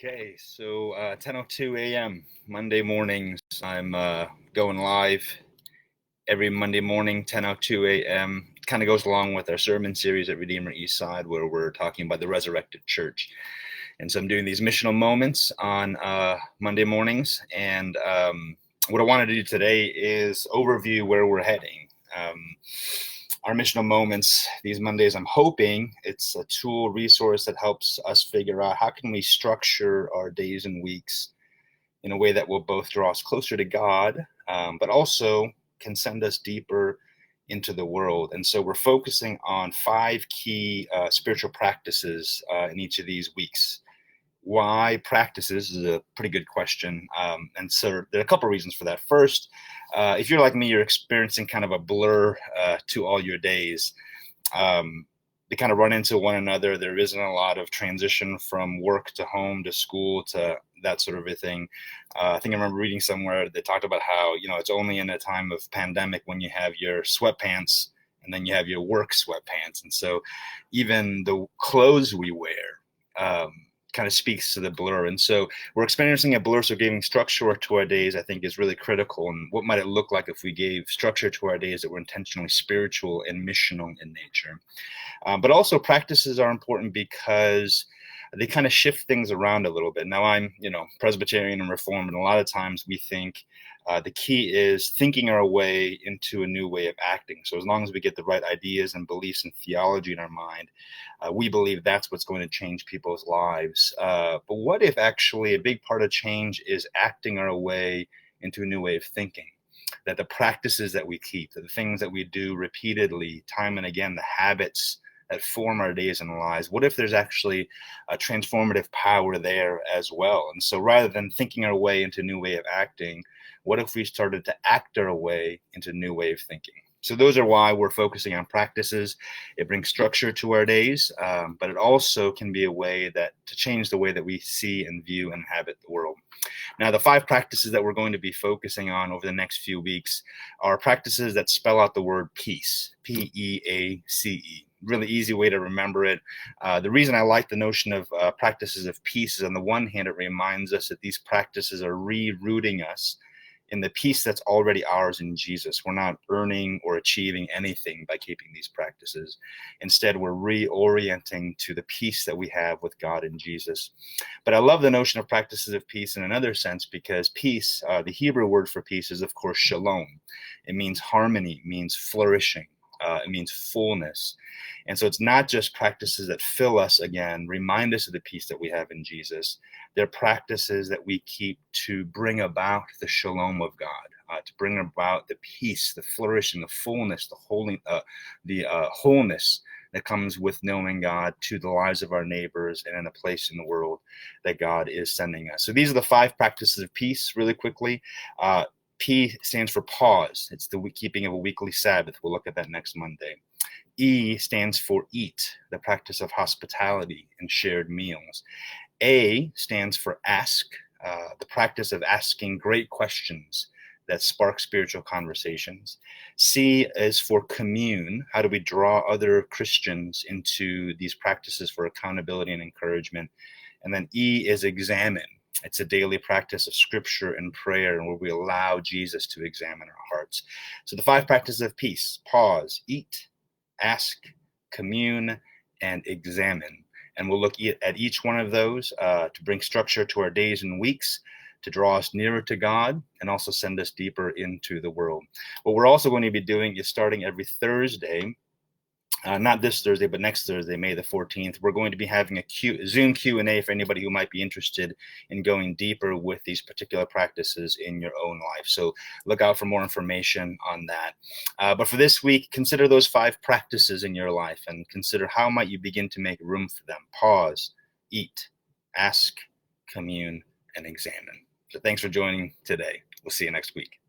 Okay, so 10:02 a.m. Monday mornings. I'm going live every Monday morning, 10:02 a.m. Kind of goes along with our sermon series at Redeemer Eastside, where we're talking about the resurrected church. And so I'm doing these missional moments on Monday mornings. And what I wanted to do today is overview where we're heading. Our missional moments these Mondays, I'm hoping it's a tool resource that helps us figure out how can we structure our days and weeks in a way that will both draw us closer to God, but also can send us deeper into the world. And so we're focusing on 5 key spiritual practices in each of these weeks. Why practices is a pretty good question. And so there are a couple of reasons for that. First, if you're like me, you're experiencing kind of a blur to all your days. They kind of run into one another. There isn't a lot of transition from work to home to school to that sort of a thing. I think I remember reading somewhere they talked about how, it's only in a time of pandemic when you have your sweatpants and then you have your work sweatpants. And so even the clothes we wear kind of speaks to the blur. And so we're experiencing a blur, so giving structure to our days, I think, is really critical. And what might it look like if we gave structure to our days that were intentionally spiritual and missional in nature? But also practices are important because they kind of shift things around a little bit. Now I'm, Presbyterian and Reformed, and a lot of times we think the key is thinking our way into a new way of acting. So as long as we get the right ideas and beliefs and theology in our mind, we believe that's what's going to change people's lives. But what if actually a big part of change is acting our way into a new way of thinking? That the practices that we keep, that the things that we do repeatedly, time and again, the habits that form our days and lives, what if there's actually a transformative power there as well? And so rather than thinking our way into a new way of acting, what if we started to act our way into a new way of thinking? So those are why we're focusing on practices. It brings structure to our days, but it also can be a way to change the way that we see and view and inhabit the world. Now, the 5 practices that we're going to be focusing on over the next few weeks are practices that spell out the word peace, P.E.A.C.E. Really easy way to remember it. The reason I like the notion of practices of peace is, on the one hand, it reminds us that these practices are rerouting us in the peace that's already ours in Jesus. We're not earning or achieving anything by keeping these practices. Instead, we're reorienting to the peace that we have with God in Jesus. But I love the notion of practices of peace in another sense, because peace, the Hebrew word for peace, is of course shalom. It means harmony, it means flourishing. It means fullness. And so it's not just practices that fill us again, remind us of the peace that we have in Jesus. They're practices that we keep to bring about the shalom of God, to bring about the peace, the flourishing, the fullness, the wholeness that comes with knowing God to the lives of our neighbors and in a place in the world that God is sending us. So these are the 5 practices of peace really quickly. P stands for pause. It's the keeping of a weekly Sabbath. We'll look at that next Monday. E stands for eat, the practice of hospitality and shared meals. A stands for ask, the practice of asking great questions that spark spiritual conversations. C is for commune. How do we draw other Christians into these practices for accountability and encouragement? And then E is examine. It's a daily practice of scripture and prayer, and where we allow Jesus to examine our hearts. So the 5 practices of peace: pause, eat, ask, commune, and examine. And we'll look at each one of those to bring structure to our days and weeks, to draw us nearer to God, and also send us deeper into the world. What we're also going to be doing is, starting every Thursday, not this Thursday, but next Thursday, May the 14th, we're going to be having a Zoom Q&A for anybody who might be interested in going deeper with these particular practices in your own life. So look out for more information on that. But for this week, consider those 5 practices in your life and consider how might you begin to make room for them. Pause, eat, ask, commune, and examine. So thanks for joining today. We'll see you next week.